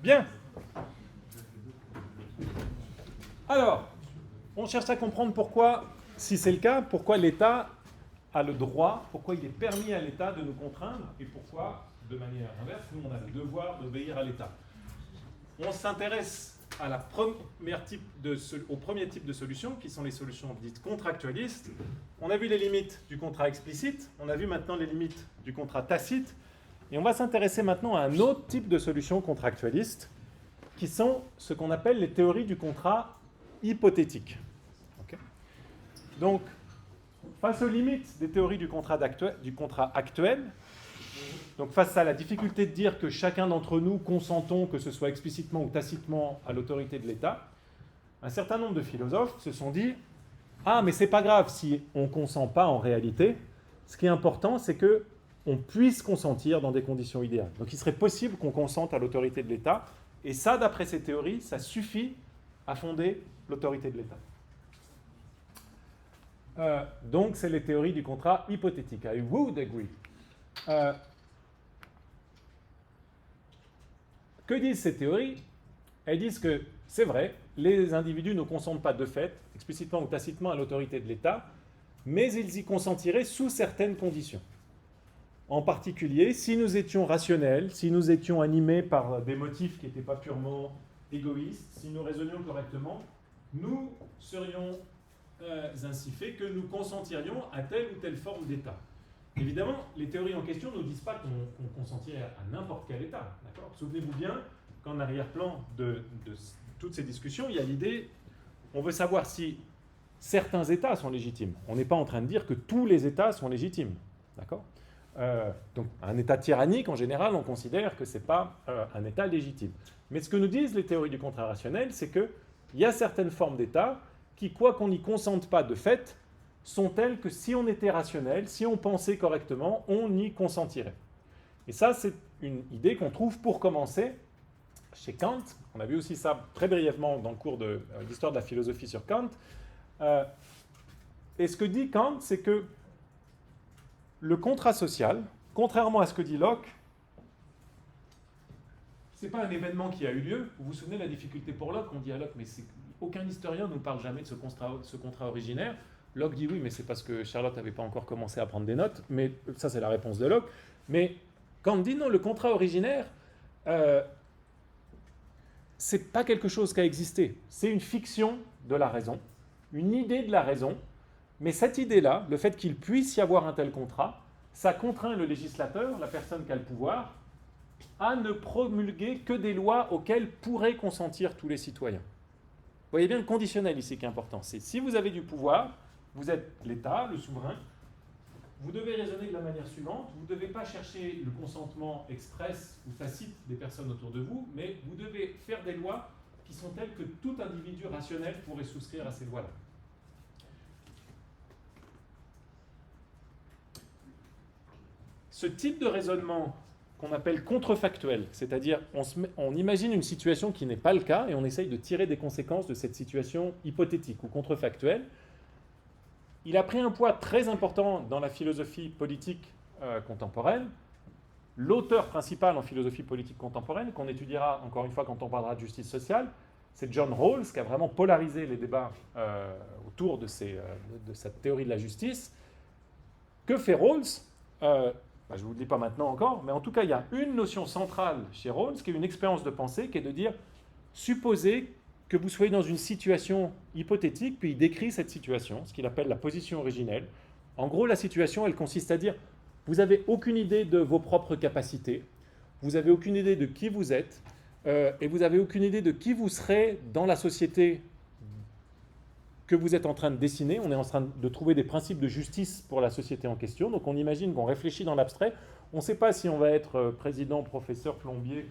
Bien. Alors, on cherche à comprendre pourquoi, si c'est le cas, pourquoi l'État a le droit, pourquoi il est permis à l'État de nous contraindre, et pourquoi, de manière inverse, nous on a le devoir d'obéir à l'État. On s'intéresse à au premier type de solution, qui sont les solutions dites contractualistes. On a vu les limites du contrat explicite, on a vu maintenant les limites du contrat tacite, et on va s'intéresser maintenant à un autre type de solution contractualiste, qui sont ce qu'on appelle les théories du contrat hypothétique. Okay. Donc, face aux limites des théories du contrat actuel, donc face à la difficulté de dire que chacun d'entre nous consentons, que ce soit explicitement ou tacitement, à l'autorité de l'État, un certain nombre de philosophes se sont dit « Ah, mais c'est pas grave si on ne consent pas en réalité. Ce qui est important, c'est qu'on puisse consentir dans des conditions idéales. Donc il serait possible qu'on consente à l'autorité de l'État, et ça, d'après ces théories, ça suffit à fonder l'autorité de l'État. Donc, c'est les théories du contrat hypothétique. I would agree. Que disent ces théories? Elles disent que c'est vrai, les individus ne consentent pas de fait, explicitement ou tacitement, à l'autorité de l'État, mais ils y consentiraient sous certaines conditions. En particulier, si nous étions rationnels, si nous étions animés par des motifs qui n'étaient pas purement égoïstes, si nous raisonnions correctement, nous serions ainsi faits que nous consentirions à telle ou telle forme d'État. Évidemment, les théories en question ne nous disent pas qu'on consentirait à n'importe quel État. Souvenez-vous bien qu'en arrière-plan de toutes ces discussions, il y a l'idée, on veut savoir si certains États sont légitimes. On n'est pas en train de dire que tous les États sont légitimes. D'accord ? Donc, un État tyrannique, en général, on considère que ce n'est pas un État légitime. Mais ce que nous disent les théories du contrat rationnel, c'est qu'il y a certaines formes d'État qui, quoi qu'on n'y consente pas de fait, sont telles que si on était rationnel, si on pensait correctement, on y consentirait. Et ça, c'est une idée qu'on trouve pour commencer chez Kant. On a vu aussi ça très brièvement dans le cours de l'histoire de la philosophie sur Kant. Et ce que dit Kant, c'est que le contrat social, contrairement à ce que dit Locke, ce n'est pas un événement qui a eu lieu. Vous vous souvenez de la difficulté pour Locke? On dit à Locke, mais aucun historien ne nous parle jamais de ce contrat originaire. Locke dit oui, mais c'est parce que Charlotte n'avait pas encore commencé à prendre des notes. Mais ça, c'est la réponse de Locke. Mais Kant dit non, le contrat originaire, c'est pas quelque chose qui a existé. C'est une fiction de la raison, une idée de la raison. Mais cette idée-là, le fait qu'il puisse y avoir un tel contrat, ça contraint le législateur, la personne qui a le pouvoir, à ne promulguer que des lois auxquelles pourraient consentir tous les citoyens. Vous voyez bien le conditionnel ici qui est important. C'est si vous avez du pouvoir, vous êtes l'État, le souverain, vous devez raisonner de la manière suivante, vous ne devez pas chercher le consentement express ou tacite des personnes autour de vous, mais vous devez faire des lois qui sont telles que tout individu rationnel pourrait souscrire à ces lois-là. Ce type de raisonnement qu'on appelle contrefactuel, c'est-à-dire on imagine une situation qui n'est pas le cas et on essaye de tirer des conséquences de cette situation hypothétique ou contrefactuelle, il a pris un poids très important dans la philosophie politique contemporaine. L'auteur principal en philosophie politique contemporaine, qu'on étudiera encore une fois quand on parlera de justice sociale, c'est John Rawls, qui a vraiment polarisé les débats autour de cette théorie de la justice. Que fait Rawls? Je ne vous le dis pas maintenant encore, mais en tout cas, il y a une notion centrale chez Rawls, qui est une expérience de pensée, qui est de dire, supposez que vous soyez dans une situation hypothétique, puis il décrit cette situation, ce qu'il appelle la position originelle. En gros, la situation, elle consiste à dire, vous n'avez aucune idée de vos propres capacités, vous n'avez aucune idée de qui vous êtes, et vous n'avez aucune idée de qui vous serez dans la société que vous êtes en train de dessiner. On est en train de trouver des principes de justice pour la société en question. Donc on imagine qu'on réfléchit dans l'abstrait. On ne sait pas si on va être président, professeur, plombier,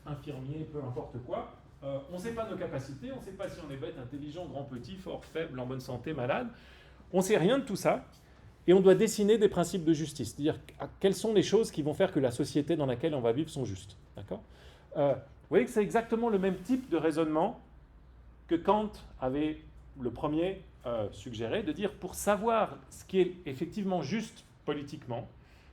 infirmier, peu importe quoi. On ne sait pas nos capacités, on ne sait pas si on est bête, intelligent, grand, petit, fort, faible, en bonne santé, malade. On ne sait rien de tout ça. Et on doit dessiner des principes de justice. C'est-à-dire quelles sont les choses qui vont faire que la société dans laquelle on va vivre sont justes. D'accord ? Vous voyez que c'est exactement le même type de raisonnement que Kant avait le premier suggéré, de dire pour savoir ce qui est effectivement juste politiquement,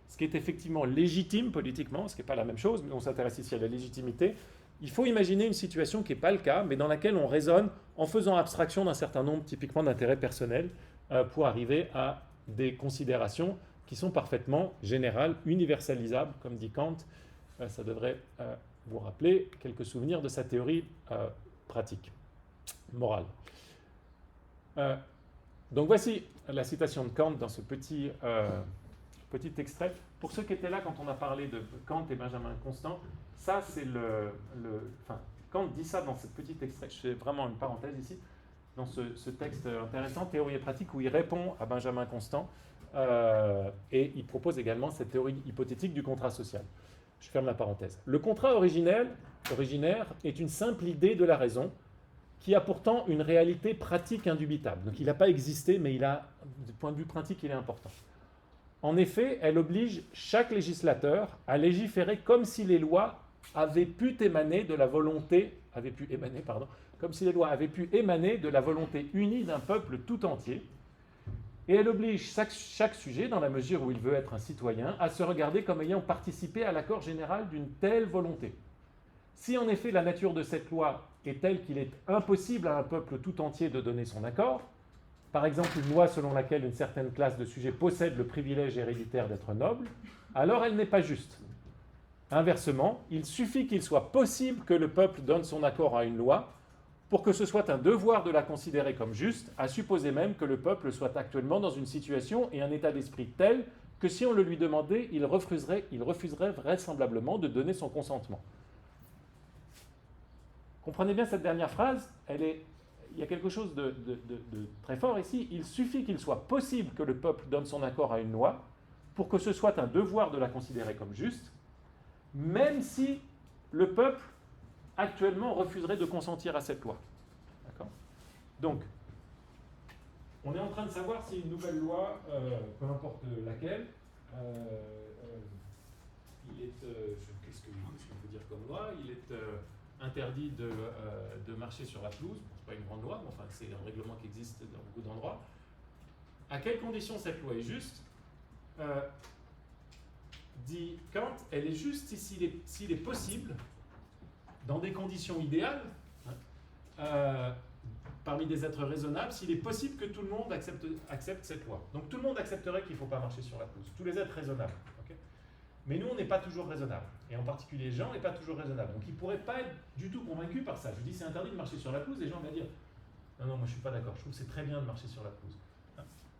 ce qui est effectivement légitime politiquement, ce qui n'est pas la même chose, mais on s'intéresse ici à la légitimité, il faut imaginer une situation qui n'est pas le cas, mais dans laquelle on raisonne en faisant abstraction d'un certain nombre typiquement d'intérêts personnels pour arriver à des considérations qui sont parfaitement générales, universalisables, comme dit Kant. Ça devrait vous rappeler quelques souvenirs de sa théorie pratique, morale. Donc voici la citation de Kant dans ce petit extrait. Pour ceux qui étaient là quand on a parlé de Kant et Benjamin Constant, ça c'est enfin, Kant dit ça dans ce petit extrait, je fais vraiment une parenthèse ici, dans ce texte intéressant, Théorie et pratique, où il répond à Benjamin Constant et il propose également cette théorie hypothétique du contrat social. Je ferme la parenthèse. Le contrat originaire est une simple idée de la raison qui a pourtant une réalité pratique indubitable. Donc il n'a pas existé, mais du point de vue pratique, il est important. En effet, elle oblige chaque législateur à légiférer comme si les lois avaient pu émaner de la volonté, comme si les lois avaient pu émaner de la volonté unie d'un peuple tout entier. Et elle oblige chaque sujet, dans la mesure où il veut être un citoyen, à se regarder comme ayant participé à l'accord général d'une telle volonté. Si en effet la nature de cette loi est telle qu'il est impossible à un peuple tout entier de donner son accord, par exemple une loi selon laquelle une certaine classe de sujets possède le privilège héréditaire d'être noble, alors elle n'est pas juste. Inversement, il suffit qu'il soit possible que le peuple donne son accord à une loi pour que ce soit un devoir de la considérer comme juste, à supposer même que le peuple soit actuellement dans une situation et un état d'esprit tel que si on le lui demandait, il refuserait vraisemblablement de donner son consentement. Comprenez bien cette dernière phrase, il y a quelque chose de très fort ici. Il suffit qu'il soit possible que le peuple donne son accord à une loi pour que ce soit un devoir de la considérer comme juste, même si le peuple actuellement refuserait de consentir à cette loi. D'accord ? Donc, on est en train de savoir si une nouvelle loi, peu importe laquelle, qu'est-ce qu'on peut dire comme loi ? Il est interdit de marcher sur la pelouse. Ce n'est pas une grande loi, mais enfin, c'est un règlement qui existe dans beaucoup d'endroits. À quelles conditions cette loi est juste ? Dit Kant, elle est juste s'il est possible, dans des conditions idéales, parmi des êtres raisonnables, s'il est possible que tout le monde accepte cette loi. Donc tout le monde accepterait qu'il ne faut pas marcher sur la pelouse. Tous les êtres raisonnables. Okay ? Mais nous, on n'est pas toujours raisonnables. Et en particulier, Jean n'est pas toujours raisonnable. Donc il ne pourrait pas être du tout convaincu par ça. Je dis, c'est interdit de marcher sur la pelouse, et Jean va dire, non, moi je ne suis pas d'accord, je trouve que c'est très bien de marcher sur la pelouse.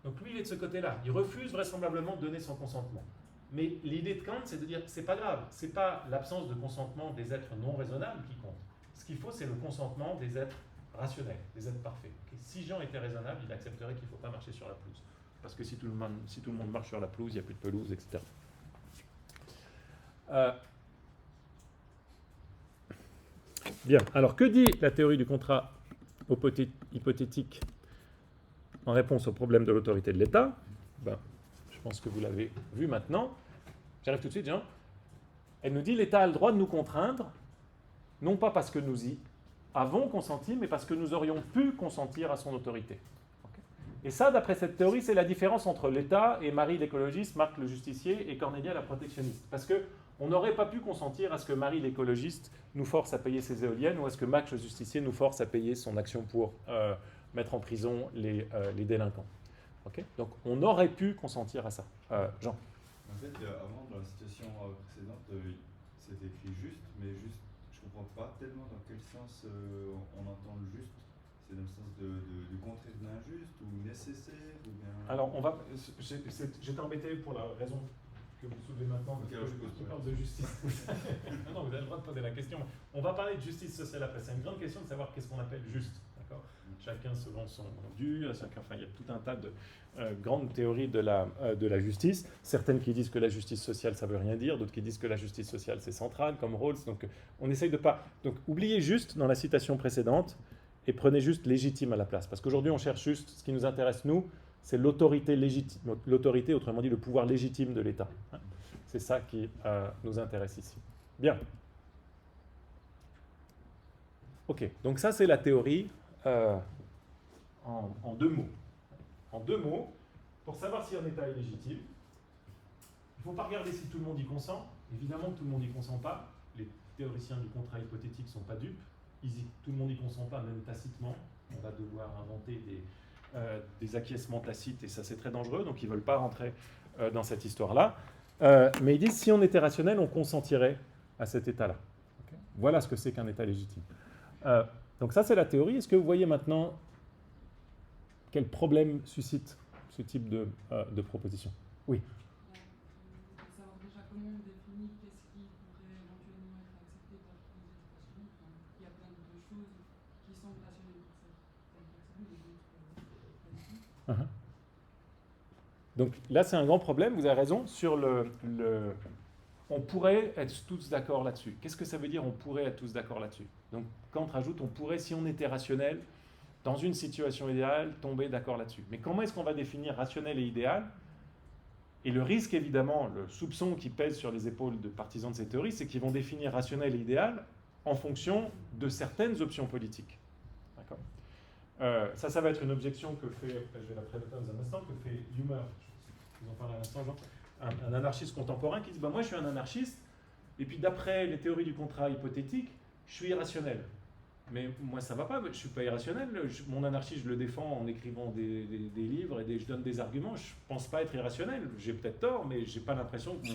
Donc lui, il est de ce côté-là. Il refuse vraisemblablement de donner son consentement. Mais l'idée de Kant, c'est de dire, c'est pas grave, c'est pas l'absence de consentement des êtres non raisonnables qui compte. Ce qu'il faut, c'est le consentement des êtres rationnels, des êtres parfaits. Okay ? Si Jean était raisonnable, il accepterait qu'il ne faut pas marcher sur la pelouse. Parce que si tout le monde marche sur la pelouse, il n'y a plus de pelouse, etc. Bien, alors que dit la théorie du contrat hypothétique en réponse au problème de l'autorité de l'État ? Je pense que vous l'avez vu maintenant. J'arrive tout de suite, Jean. Elle nous dit l'État a le droit de nous contraindre, non pas parce que nous y avons consenti, mais parce que nous aurions pu consentir à son autorité. Okay ? Et ça, d'après cette théorie, c'est la différence entre l'État et Marie l'écologiste, Marc le justicier et Cornélia la protectionniste. Parce qu'on n'aurait pas pu consentir à ce que Marie l'écologiste nous force à payer ses éoliennes ou à ce que Mac le justicier nous force à payer son action pour mettre en prison les délinquants. Okay ? Donc on aurait pu consentir à ça. Jean. En fait, avant, dans la situation précédente, c'était écrit juste, mais juste, je ne comprends pas tellement dans quel sens on entend le juste. C'est dans le sens de contrer de l'injuste ou nécessaire ou bien... Alors, j'étais embêté pour la raison que vous soulevez maintenant, parce que parle de justice. Non, vous avez le droit de poser la question. On va parler de justice sociale après. C'est une grande question de savoir qu'est-ce qu'on appelle juste. D'accord ? Chacun selon son dû, il y a tout un tas de grandes théories de la justice. Certaines qui disent que la justice sociale, ça ne veut rien dire, d'autres qui disent que la justice sociale, c'est central, comme Rawls. Donc, on essaye de pas... Donc, oubliez juste dans la citation précédente et prenez juste légitime à la place. Parce qu'aujourd'hui, on cherche juste, ce qui nous intéresse, nous, c'est l'autorité légitime. L'autorité, autrement dit, le pouvoir légitime de l'État. C'est ça qui nous intéresse ici. Bien. Ok, donc ça, c'est la théorie en deux mots. En deux mots, pour savoir si un État est légitime, il ne faut pas regarder si tout le monde y consent. Évidemment que tout le monde n'y consent pas. Les théoriciens du contrat hypothétique ne sont pas dupes. Tout le monde n'y consent pas, même tacitement. On va devoir inventer des acquiescements tacites, et ça c'est très dangereux, donc ils ne veulent pas rentrer dans cette histoire-là. Mais ils disent, si on était rationnel, on consentirait à cet État-là. Okay. Voilà ce que c'est qu'un État légitime. Donc ça c'est la théorie. Est-ce que vous voyez maintenant quel problème suscite ce type de proposition? Oui. Savoir déjà comment on définit qu'est-ce qui pourrait éventuellement être accepté par les États-Unis. Il y a plein de choses qui semblent rationnelles pour certaines personnes et d'autres pas du tout. Donc là, c'est un grand problème, vous avez raison, sur on pourrait être tous d'accord là-dessus. Qu'est-ce que ça veut dire, on pourrait être tous d'accord là-dessus? Donc Kant rajoute, on pourrait, si on était rationnel, dans une situation idéale, tomber d'accord là-dessus. Mais comment est-ce qu'on va définir rationnel et idéal? Et le risque, évidemment, le soupçon qui pèse sur les épaules de partisans de ces théories, c'est qu'ils vont définir rationnel et idéal en fonction de certaines options politiques. D'accord? Ça va être une objection que fait, je vais la présenter dans un instant, que fait Humer, je vous en parle à l'instant, un anarchiste contemporain qui dit moi je suis un anarchiste, et puis d'après les théories du contrat hypothétique, je suis irrationnel. Mais moi ça va pas, je ne suis pas irrationnel, mon anarchisme je le défends en écrivant des livres et je donne des arguments, je ne pense pas être irrationnel, j'ai peut-être tort, mais je n'ai pas l'impression que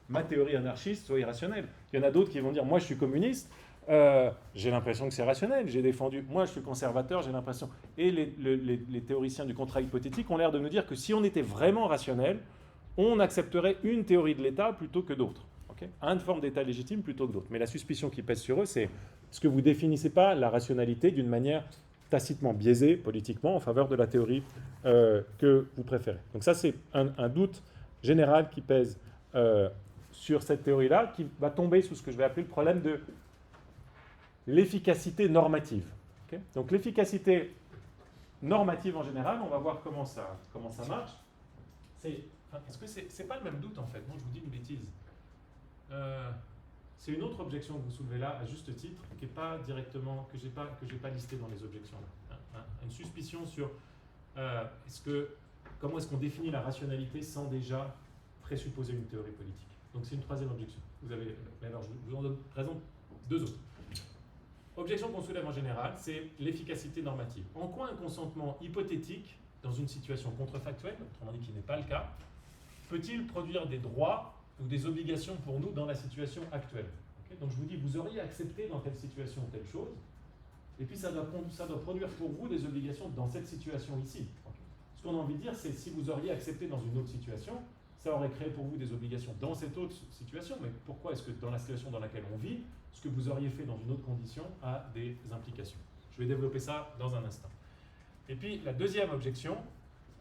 ma théorie anarchiste soit irrationnelle. Il y en a d'autres qui vont dire moi je suis communiste, j'ai l'impression que c'est rationnel, j'ai défendu, moi je suis conservateur, j'ai l'impression. Et les théoriciens du contrat hypothétique ont l'air de nous dire que si on était vraiment rationnel, on accepterait une théorie de l'État plutôt que d'autres. Okay, une forme d'État légitime plutôt que d'autres. Mais la suspicion qui pèse sur eux, c'est est-ce que vous ne définissez pas la rationalité d'une manière tacitement biaisée politiquement en faveur de la théorie que vous préférez. Donc ça c'est un doute général qui pèse sur cette théorie-là, qui va tomber sous ce que je vais appeler le problème de l'efficacité normative. Okay, donc l'efficacité normative en général, on va voir comment ça marche. Est-ce que c'est pas le même doute en fait? Non, je vous dis une bêtise. C'est une autre objection que vous soulevez là, à juste titre, qui n'est pas directement, que j'ai pas listé dans les objections là. Une suspicion sur comment est-ce qu'on définit la rationalité sans déjà présupposer une théorie politique. Donc c'est une troisième objection. Mais alors je vous en présente deux autres. Objection qu'on soulève en général, c'est l'efficacité normative. En quoi un consentement hypothétique, dans une situation contrefactuelle, autrement dit qui n'est pas le cas, peut-il produire des droits ou des obligations pour nous dans la situation actuelle? Okay, donc je vous dis, vous auriez accepté dans telle situation telle chose, et puis ça doit produire pour vous des obligations dans cette situation ici. Okay. Ce qu'on a envie de dire, c'est si vous auriez accepté dans une autre situation, ça aurait créé pour vous des obligations dans cette autre situation, mais pourquoi est-ce que dans la situation dans laquelle on vit, ce que vous auriez fait dans une autre condition a des implications? Je vais développer ça dans un instant. Et puis la deuxième objection,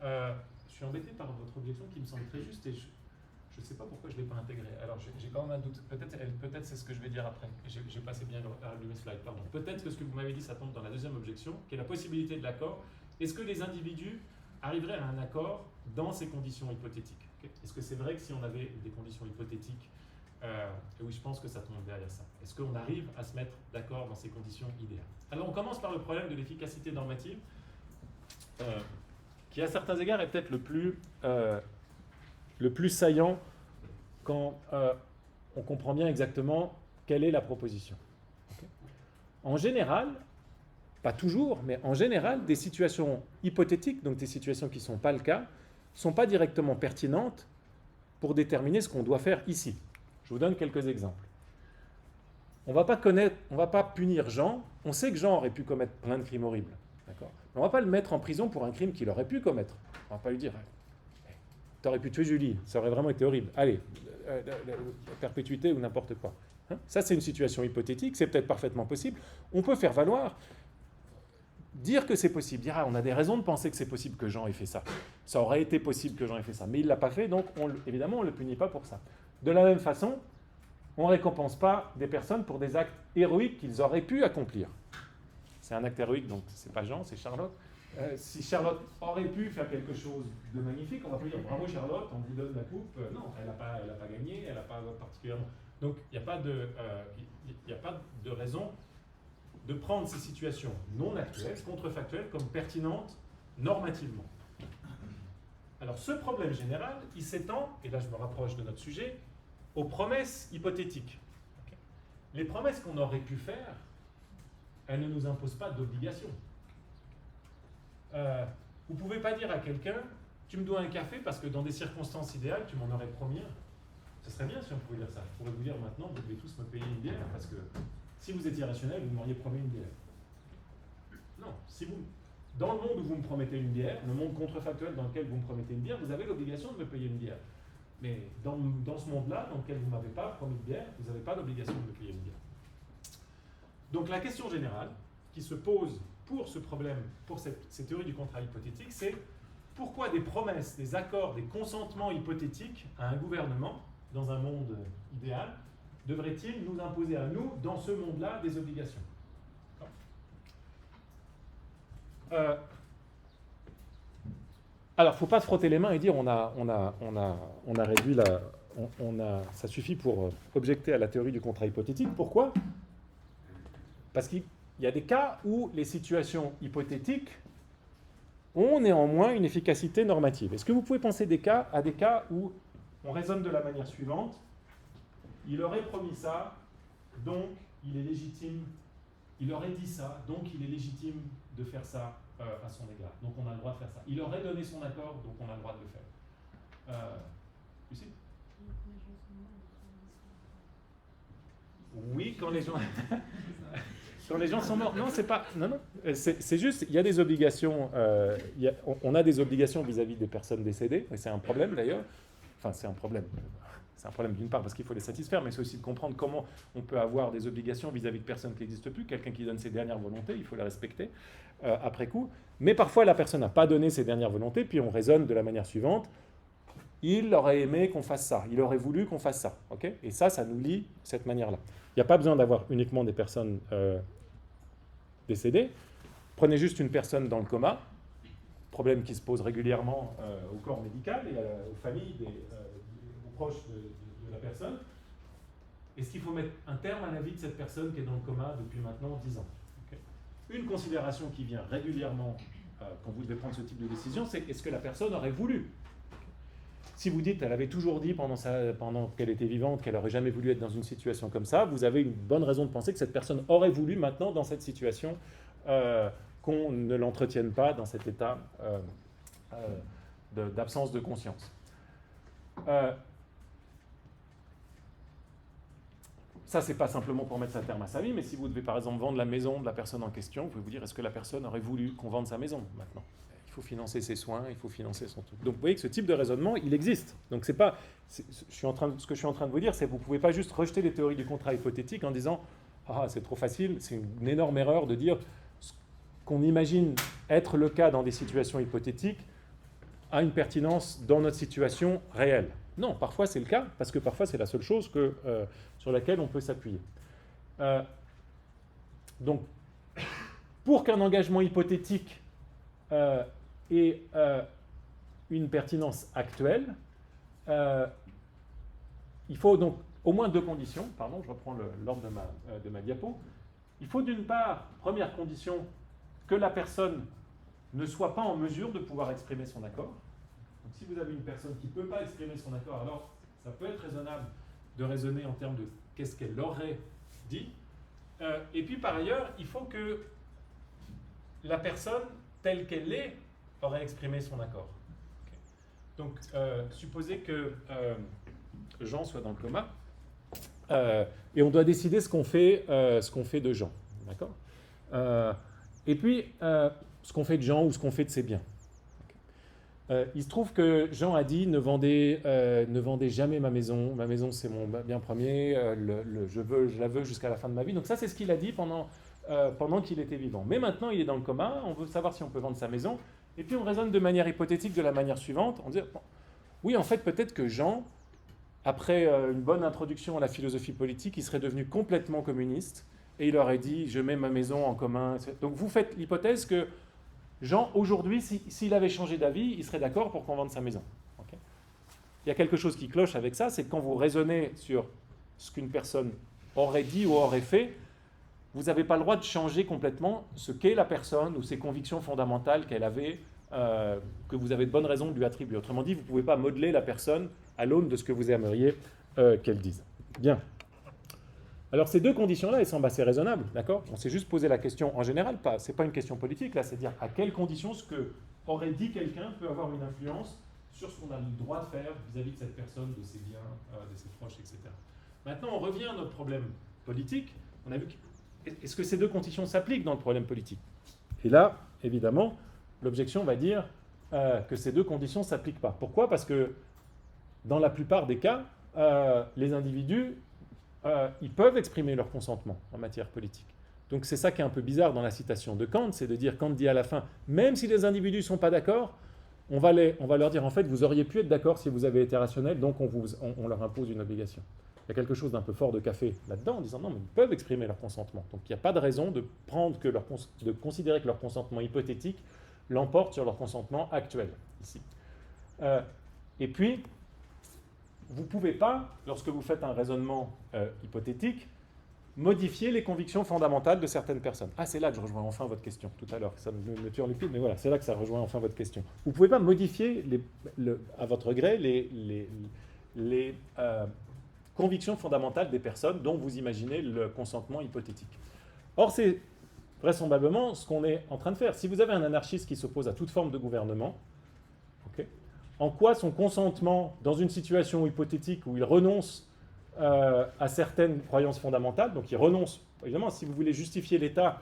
je suis embêté par votre objection qui me semble très juste et je ne sais pas pourquoi je ne l'ai pas intégrée. Alors j'ai quand même un doute, peut-être c'est ce que je vais dire après. J'ai passé bien le slide, pardon. Peut-être que ce que vous m'avez dit, ça tombe dans la deuxième objection, qui est la possibilité de l'accord. Est-ce que les individus arriveraient à un accord dans ces conditions hypothétiques? Okay. Est-ce que c'est vrai que si on avait des conditions hypothétiques, et oui, je pense que ça tombe derrière ça. Est-ce qu'on arrive à se mettre d'accord dans ces conditions idéales? Alors on commence par le problème de l'efficacité normative, qui à certains égards est peut-être le plus saillant quand on comprend bien exactement quelle est la proposition. Okay. En général, pas toujours, mais en général, des situations hypothétiques, donc des situations qui ne sont pas le cas, ne sont pas directement pertinentes pour déterminer ce qu'on doit faire ici. Je vous donne quelques exemples. On ne va pas punir Jean. On sait que Jean aurait pu commettre plein de crimes horribles. D'accord ? Mais on ne va pas le mettre en prison pour un crime qu'il aurait pu commettre. On ne va pas lui dire « tu aurais pu tuer Julie, ça aurait vraiment été horrible. Allez, perpétuité ou n'importe quoi. » Ça, c'est une situation hypothétique, c'est peut-être parfaitement possible. On peut faire valoir, dire que c'est possible, dire on a des raisons de penser que c'est possible que Jean ait fait ça. Ça aurait été possible que Jean ait fait ça, mais il ne l'a pas fait, donc évidemment, on ne le punit pas pour ça. De la même façon, on ne récompense pas des personnes pour des actes héroïques qu'ils auraient pu accomplir. C'est un acte héroïque, donc ce n'est pas Jean, c'est Charlotte. Si Charlotte aurait pu faire quelque chose de magnifique, on va pas dire bravo Charlotte, on vous donne la coupe. Non, elle n'a pas gagné, elle n'a pas particulièrement. Donc il n'y a pas de raison de prendre ces situations non actuelles, contrefactuelles, comme pertinentes normativement. Alors ce problème général, il s'étend, et là je me rapproche de notre sujet, aux promesses hypothétiques. Okay. Les promesses qu'on aurait pu faire, elles ne nous imposent pas d'obligation. Vous ne pouvez pas dire à quelqu'un, tu me dois un café parce que dans des circonstances idéales, tu m'en aurais promis un. Ce serait bien si on pouvait dire ça. Je pourrais vous dire maintenant, vous devez tous me payer une bière parce que si vous étiez rationnel, vous m'auriez promis une bière. Non, si vous, dans le monde où vous me promettez une bière, le monde contrefactuel dans lequel vous me promettez une bière, vous avez l'obligation de me payer une bière. Mais dans ce monde-là, dans lequel vous ne m'avez pas promis de bière, vous n'avez pas l'obligation de me payer une bière. Donc la question générale qui se pose pour ce problème, pour ces théories du contrat hypothétique, c'est pourquoi des promesses, des accords, des consentements hypothétiques à un gouvernement, dans un monde idéal, devraient-ils nous imposer à nous, dans ce monde-là, des obligations? Alors, il ne faut pas se frotter les mains et dire on a réduit ça suffit pour objecter à la théorie du contrat hypothétique. Pourquoi? Parce qu'il y a des cas où les situations hypothétiques ont néanmoins une efficacité normative. Est-ce que vous pouvez penser à des cas où on raisonne de la manière suivante? Il aurait promis ça, donc il est légitime. Il aurait dit ça, donc il est légitime de faire ça à son égard. Donc on a le droit de faire ça. Il aurait donné son accord, donc on a le droit de le faire. Tu sais? Oui, quand les gens... Quand les gens sont morts. Non, c'est pas... Non. C'est juste, il y a des obligations... on a des obligations vis-à-vis des personnes décédées, et c'est un problème d'ailleurs. Enfin, c'est un problème. C'est un problème d'une part parce qu'il faut les satisfaire, mais c'est aussi de comprendre comment on peut avoir des obligations vis-à-vis de personnes qui n'existent plus. Quelqu'un qui donne ses dernières volontés, il faut les respecter après coup. Mais parfois, la personne n'a pas donné ses dernières volontés, puis on raisonne de la manière suivante. Il aurait aimé qu'on fasse ça, il aurait voulu qu'on fasse ça. Okay, et ça nous lie de cette manière-là. Il n'y a pas besoin d'avoir uniquement des personnes décédées. Prenez juste une personne dans le coma, problème qui se pose régulièrement au corps médical et aux familles, aux proches de la personne. Est-ce qu'il faut mettre un terme à la vie de cette personne qui est dans le coma depuis maintenant 10 ans? Okay. Une considération qui vient régulièrement quand vous devez prendre ce type de décision, c'est est-ce que la personne aurait voulu? Si vous dites qu'elle avait toujours dit pendant qu'elle était vivante qu'elle n'aurait jamais voulu être dans une situation comme ça, vous avez une bonne raison de penser que cette personne aurait voulu maintenant dans cette situation qu'on ne l'entretienne pas dans cet état d'absence de conscience. Ça, c'est pas simplement pour mettre sa terme à sa vie, mais si vous devez par exemple vendre la maison de la personne en question, vous pouvez vous dire est-ce que la personne aurait voulu qu'on vende sa maison maintenant? Il faut financer ses soins, il faut financer son truc. Donc vous voyez que ce type de raisonnement, il existe. Donc ce que je suis en train de vous dire, c'est que vous ne pouvez pas juste rejeter les théories du contrat hypothétique en disant « Ah, c'est trop facile », c'est une énorme erreur de dire ce qu'on imagine être le cas dans des situations hypothétiques a une pertinence dans notre situation réelle. Non, parfois c'est le cas, parce que parfois c'est la seule chose sur laquelle on peut s'appuyer. Donc, pour qu'un engagement hypothétique ait une pertinence actuelle, il faut donc au moins deux conditions. Pardon, je reprends l'ordre de ma diapo. Il faut d'une part, première condition, que la personne ne soit pas en mesure de pouvoir exprimer son accord. Donc, si vous avez une personne qui ne peut pas exprimer son accord, alors ça peut être raisonnable de raisonner en termes de qu'est-ce qu'elle aurait dit. Et puis par ailleurs, il faut que la personne, telle qu'elle est, aurait exprimé son accord. Okay. Donc, supposez que Jean soit dans le coma, et on doit décider ce qu'on fait de Jean. D'accord? Et puis, ce qu'on fait de Jean ou ce qu'on fait de ses biens. Il se trouve que Jean a dit ne vendez jamais ma maison c'est mon bien premier, je la veux jusqu'à la fin de ma vie. Donc ça c'est ce qu'il a dit pendant qu'il était vivant. Mais maintenant il est dans le coma, on veut savoir si on peut vendre sa maison, et puis on raisonne de manière hypothétique de la manière suivante, on dit bon, oui en fait peut-être que Jean, après une bonne introduction à la philosophie politique, il serait devenu complètement communiste, et il aurait dit je mets ma maison en commun. Donc vous faites l'hypothèse que Jean, aujourd'hui, s'il avait changé d'avis, il serait d'accord pour qu'on vende sa maison. Okay. Il y a quelque chose qui cloche avec ça, c'est que quand vous raisonnez sur ce qu'une personne aurait dit ou aurait fait, vous n'avez pas le droit de changer complètement ce qu'est la personne ou ses convictions fondamentales qu'elle avait, que vous avez de bonnes raisons de lui attribuer. Autrement dit, vous ne pouvez pas modeler la personne à l'aune de ce que vous aimeriez qu'elle dise. Bien. Alors ces deux conditions-là, elles semblent assez raisonnables, d'accord? On s'est juste posé la question en général, ce n'est pas une question politique, là, c'est dire à quelles conditions ce que aurait dit quelqu'un peut avoir une influence sur ce qu'on a le droit de faire vis-à-vis de cette personne, de ses biens, de ses proches, etc. Maintenant, on revient à notre problème politique. On a vu est-ce que ces deux conditions s'appliquent dans le problème politique? Et là, évidemment, l'objection va dire que ces deux conditions ne s'appliquent pas. Pourquoi? Parce que dans la plupart des cas, les individus, ils peuvent exprimer leur consentement en matière politique. Donc c'est ça qui est un peu bizarre dans la citation de Kant, c'est de dire, Kant dit à la fin, même si les individus ne sont pas d'accord, on va leur dire, en fait, vous auriez pu être d'accord si vous avez été rationnel, donc on leur impose une obligation. Il y a quelque chose d'un peu fort de café là-dedans, en disant, non, mais ils peuvent exprimer leur consentement. Donc il n'y a pas de raison de considérer que leur consentement hypothétique l'emporte sur leur consentement actuel, ici. Et puis, vous ne pouvez pas, lorsque vous faites un raisonnement hypothétique, modifier les convictions fondamentales de certaines personnes. Ah, c'est là que je rejoins enfin votre question, tout à l'heure. Ça me tue en liquide, mais voilà, c'est là que ça rejoint enfin votre question. Vous ne pouvez pas modifier, à votre gré, les convictions fondamentales des personnes dont vous imaginez le consentement hypothétique. Or, c'est vraisemblablement ce qu'on est en train de faire. Si vous avez un anarchiste qui s'oppose à toute forme de gouvernement, en quoi son consentement, dans une situation hypothétique où il renonce à certaines croyances fondamentales, donc il renonce, évidemment, si vous voulez justifier l'État,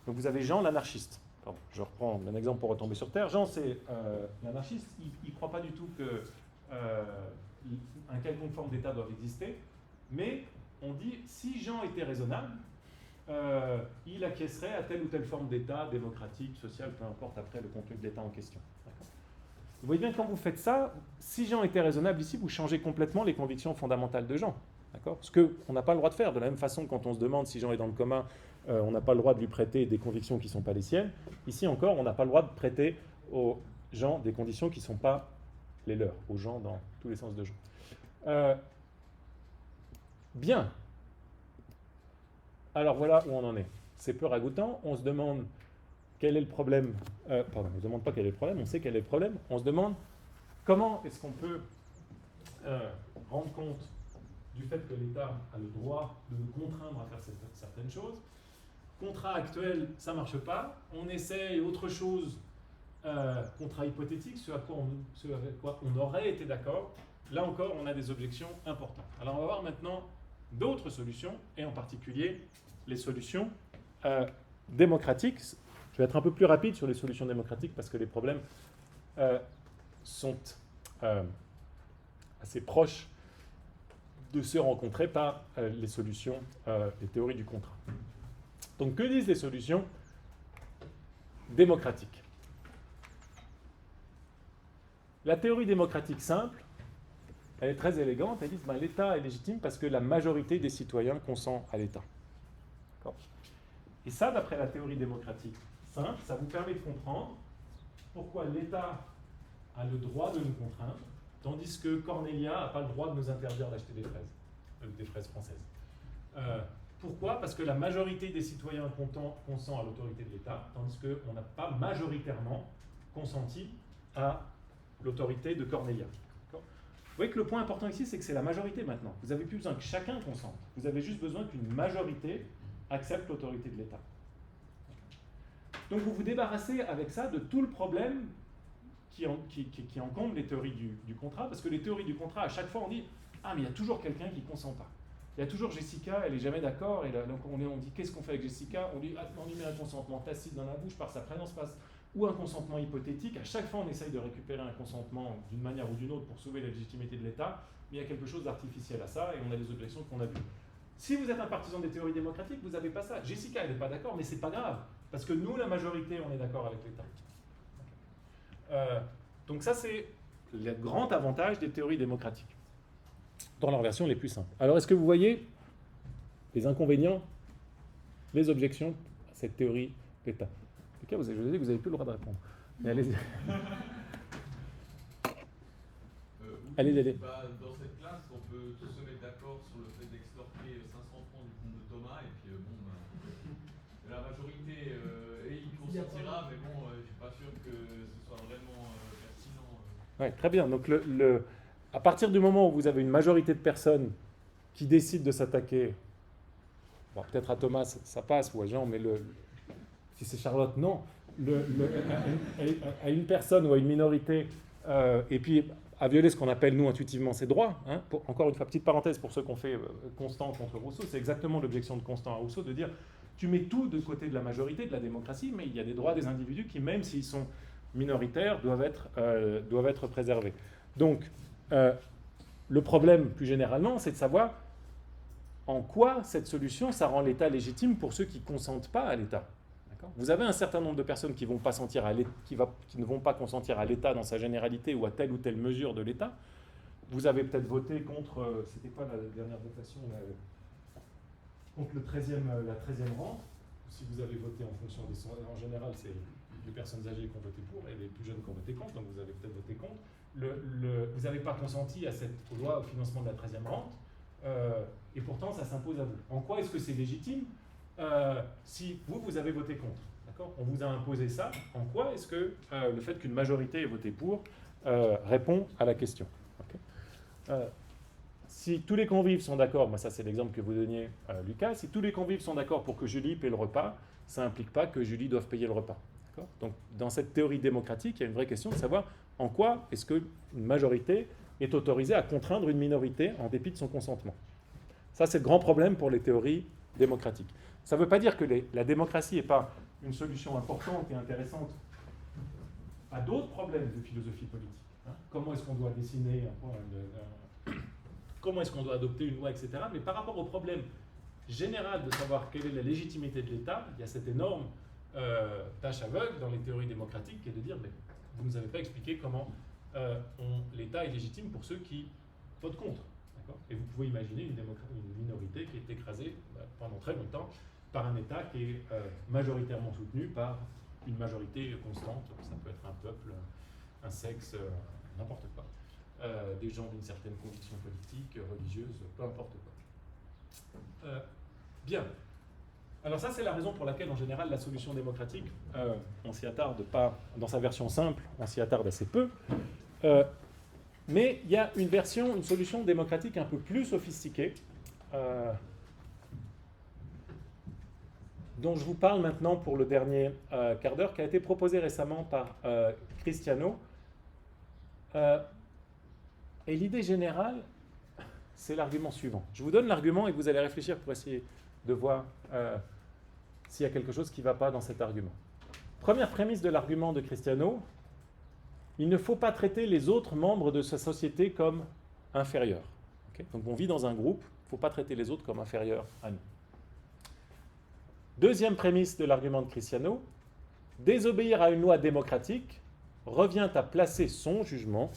donc vous avez Jean l'anarchiste. Pardon, je reprends un exemple pour retomber sur terre. Jean, c'est l'anarchiste, il ne croit pas du tout qu'un quelconque forme d'État doit exister, mais on dit, si Jean était raisonnable, il acquiescerait à telle ou telle forme d'État, démocratique, social, peu importe après le contenu de l'État en question. Vous voyez bien, quand vous faites ça, si Jean était raisonnable ici, vous changez complètement les convictions fondamentales de Jean. D'accord? Ce qu'on n'a pas le droit de faire. De la même façon, quand on se demande si Jean est dans le commun, on n'a pas le droit de lui prêter des convictions qui ne sont pas les siennes. Ici encore, on n'a pas le droit de prêter aux gens des conditions qui ne sont pas les leurs, aux gens dans tous les sens de Jean. Bien. Alors voilà où on en est. C'est peu ragoûtant. On se demande quel est le problème. Pardon, on ne se demande pas quel est le problème, on sait quel est le problème. On se demande comment est-ce qu'on peut rendre compte du fait que l'État a le droit de nous contraindre à faire certaines choses. Contrat actuel, ça ne marche pas. On essaye autre chose, contrat hypothétique, ce à quoi on aurait été d'accord. Là encore, on a des objections importantes. Alors on va voir maintenant d'autres solutions, et en particulier les solutions démocratiques. Je vais être un peu plus rapide sur les solutions démocratiques parce que les problèmes sont assez proches de ceux rencontrés par les solutions, les théories du contrat. Donc, que disent les solutions démocratiques? La théorie démocratique simple, elle est très élégante. Elle dit que l'État est légitime parce que la majorité des citoyens consent à l'État. Et ça, d'après la théorie démocratique simple, ça vous permet de comprendre pourquoi l'État a le droit de nous contraindre, tandis que Cornelia n'a pas le droit de nous interdire d'acheter des fraises françaises. Pourquoi? Parce que la majorité des citoyens consent à l'autorité de l'État, tandis qu'on n'a pas majoritairement consenti à l'autorité de Cornelia. Vous voyez que le point important ici, c'est que c'est la majorité maintenant. Vous n'avez plus besoin que chacun consente. Vous avez juste besoin qu'une majorité accepte l'autorité de l'État. Donc vous vous débarrassez avec ça de tout le problème qui encombre les théories du contrat, parce que les théories du contrat, à chaque fois on dit « Ah, mais il y a toujours quelqu'un qui ne consent pas. Il y a toujours Jessica, elle n'est jamais d'accord, et là, donc on dit « Qu'est-ce qu'on fait avec Jessica ?» On lui met un consentement tacite dans la bouche par sa présence, ou un consentement hypothétique. À chaque fois on essaye de récupérer un consentement d'une manière ou d'une autre pour sauver la légitimité de l'État, mais il y a quelque chose d'artificiel à ça, et on a des objections qu'on a vues. Si vous êtes un partisan des théories démocratiques, vous n'avez pas ça. Jessica, elle n'est pas d'accord, mais c'est pas grave, parce que nous, la majorité, on est d'accord avec l'État. Donc ça, c'est le grand avantage des théories démocratiques, dans leur version les plus simples. Alors, est-ce que vous voyez les inconvénients, les objections à cette théorie d'État? En tout cas, je vous ai dit que vous n'avez plus le droit de répondre. Mais allez-y. Allez. Dans cette classe, on peut tous se mettre d'accord sur le fait d'extorquer 500 francs du compte de Thomas, et puis la majorité et il consentira, mais bon, je suis pas sûr que ce soit vraiment pertinent. Ouais, très bien. Donc, à partir du moment où vous avez une majorité de personnes qui décident de s'attaquer, bon, peut-être à Thomas ça passe, ou à Jean, mais si c'est Charlotte, non. À une personne ou à une minorité, et puis à violer ce qu'on appelle, nous, intuitivement, ses droits. Hein, encore une fois, petite parenthèse pour ceux qui ont fait Constant contre Rousseau, c'est exactement l'objection de Constant à Rousseau, de dire, tu mets tout de côté de la majorité, de la démocratie, mais il y a des droits des individus qui, même s'ils sont minoritaires, doivent être préservés. Donc, le problème, plus généralement, c'est de savoir en quoi cette solution, ça rend l'État légitime pour ceux qui ne consentent pas à l'État. Vous avez un certain nombre de personnes qui ne vont pas consentir à l'État dans sa généralité ou à telle ou telle mesure de l'État. Vous avez peut-être voté contre, c'était quoi la dernière votation contre la 13e rente. Si vous avez voté en fonction des sondages, en général, c'est les personnes âgées qui ont voté pour et les plus jeunes qui ont voté contre, donc vous avez peut-être voté contre. Vous n'avez pas consenti à cette loi au financement de la 13e rente, et pourtant ça s'impose à vous. En quoi est-ce que c'est légitime si vous avez voté contre, d'accord ? On vous a imposé ça. En quoi est-ce que le fait qu'une majorité ait voté pour répond à la question, okay ? Si tous les convives sont d'accord, ça c'est l'exemple que vous donniez, Lucas, si tous les convives sont d'accord pour que Julie paie le repas, ça n'implique pas que Julie doive payer le repas. D'accord ? Donc dans cette théorie démocratique, il y a une vraie question de savoir en quoi est-ce qu'une majorité est autorisée à contraindre une minorité en dépit de son consentement. Ça c'est le grand problème pour les théories démocratiques. Ça ne veut pas dire que la démocratie n'est pas une solution importante et intéressante à d'autres problèmes de philosophie politique. Hein ? Comment est-ce qu'on doit dessiner comment est-ce qu'on doit adopter une loi, etc. Mais par rapport au problème général de savoir quelle est la légitimité de l'État, il y a cette énorme tâche aveugle dans les théories démocratiques qui est de dire, mais vous ne nous avez pas expliqué comment l'État est légitime pour ceux qui votent contre. Et vous pouvez imaginer une minorité qui est écrasée pendant très longtemps par un État qui est majoritairement soutenu par une majorité constante. Ça peut être un peuple, un sexe, n'importe quoi. Des gens d'une certaine conviction politique, religieuse, peu importe quoi. Bien. Alors ça, c'est la raison pour laquelle, en général, la solution démocratique, on s'y attarde pas, dans sa version simple, on s'y attarde assez peu. Mais il y a une solution démocratique un peu plus sophistiquée, dont je vous parle maintenant pour le dernier quart d'heure, qui a été proposée récemment par Cristiano. Et l'idée générale, c'est l'argument suivant. Je vous donne l'argument et vous allez réfléchir pour essayer de voir s'il y a quelque chose qui ne va pas dans cet argument. Première prémisse de l'argument de Cristiano, il ne faut pas traiter les autres membres de sa société comme inférieurs. Okay ? Donc on vit dans un groupe, il ne faut pas traiter les autres comme inférieurs à nous. Deuxième prémisse de l'argument de Cristiano, désobéir à une loi démocratique revient à placer son jugement,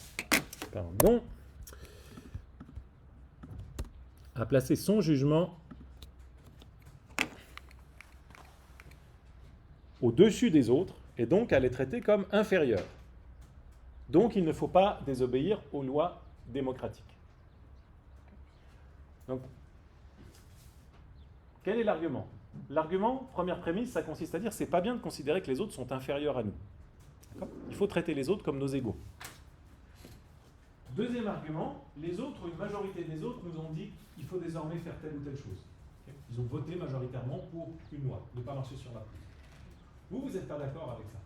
au-dessus des autres et donc à les traiter comme inférieurs. Donc il ne faut pas désobéir aux lois démocratiques. Donc, quel est l'argument ? L'argument, première prémisse, ça consiste à dire c'est pas bien de considérer que les autres sont inférieurs à nous. D'accord ? Il faut traiter les autres comme nos égaux. Deuxième argument, les autres, ou une majorité des autres, nous ont dit qu'il faut désormais faire telle ou telle chose. Okay ? Ils ont voté majoritairement pour une loi, ne pas marcher sur la pluie. Vous n'êtes pas d'accord avec ça.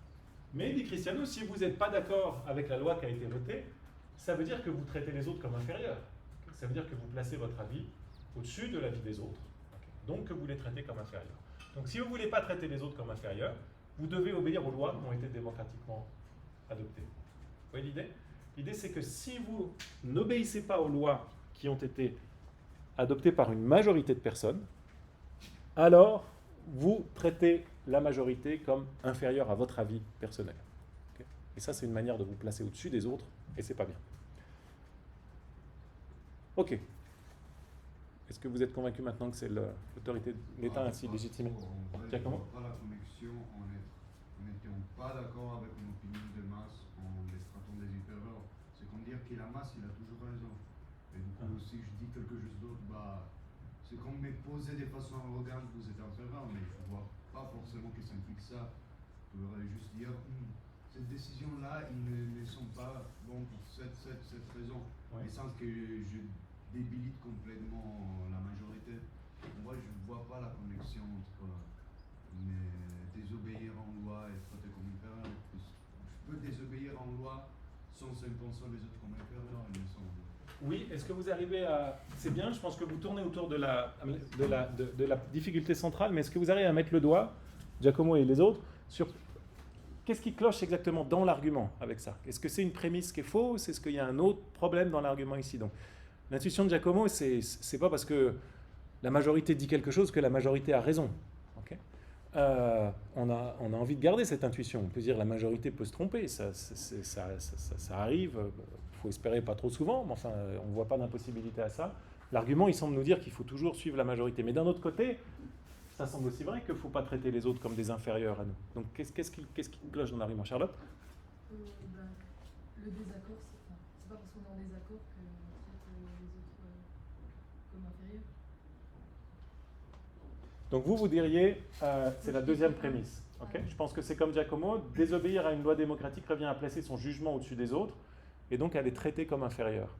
Mais, dit Cristiano, si vous n'êtes pas d'accord avec la loi qui a été votée, ça veut dire que vous traitez les autres comme inférieurs. Ça veut dire que vous placez votre avis au-dessus de l'avis des autres. Donc que vous les traitez comme inférieurs. Donc si vous ne voulez pas traiter les autres comme inférieurs, vous devez obéir aux lois qui ont été démocratiquement adoptées. Vous voyez l'idée ? L'idée c'est que si vous n'obéissez pas aux lois qui ont été adoptées par une majorité de personnes, alors vous traitez la majorité comme inférieure à votre avis personnel. Okay ? Et ça c'est une manière de vous placer au-dessus des autres, et c'est pas bien. Ok. Est-ce que vous êtes convaincu maintenant que c'est l'autorité de l'État ainsi légitimée ? On ne voit pas la connexion en n'étant pas d'accord avec une opinion de masse en les traitant des inférieurs. C'est comme dire que la masse, il a toujours raison. Et du coup, si je dis quelque chose d'autre, c'est comme me poser de façon arrogante, vous êtes inférieur, mais il faut voir pas forcément que ça implique ça. Je voudrais juste dire, cette décision-là, ils ne sont pas bons pour cette raison. Ouais. Le sens que je débilite complètement la majorité. Moi, je ne vois pas la connexion entre désobéir en loi et traiter comme inférieur. Je peux désobéir en loi sans penser les autres comme inférieurs, il me semble. Oui, est-ce que vous arrivez à... C'est bien, je pense que vous tournez autour de la difficulté centrale, mais est-ce que vous arrivez à mettre le doigt, Giacomo et les autres, sur qu'est-ce qui cloche exactement dans l'argument avec ça? Est-ce que c'est une prémisse qui est fausse? Est-ce qu'il y a un autre problème dans l'argument ici? Donc, l'intuition de Giacomo, c'est pas parce que la majorité dit quelque chose que la majorité a raison. Okay, on a envie de garder cette intuition. On peut dire la majorité peut se tromper, ça arrive. Il faut espérer pas trop souvent, mais enfin, on ne voit pas d'impossibilité à ça. L'argument, il semble nous dire qu'il faut toujours suivre la majorité. Mais d'un autre côté, ça semble aussi vrai qu'il ne faut pas traiter les autres comme des inférieurs à nous. Donc, qu'est-ce qui cloche dans l'argument, Charlotte? Le désaccord, c'est pas parce qu'on est en désaccord qu'on traite les autres comme inférieurs. Donc, vous diriez, c'est la deuxième prémisse. Okay, je pense que c'est comme Giacomo, désobéir à une loi démocratique revient à placer son jugement au-dessus des autres, et donc à les traiter comme inférieurs.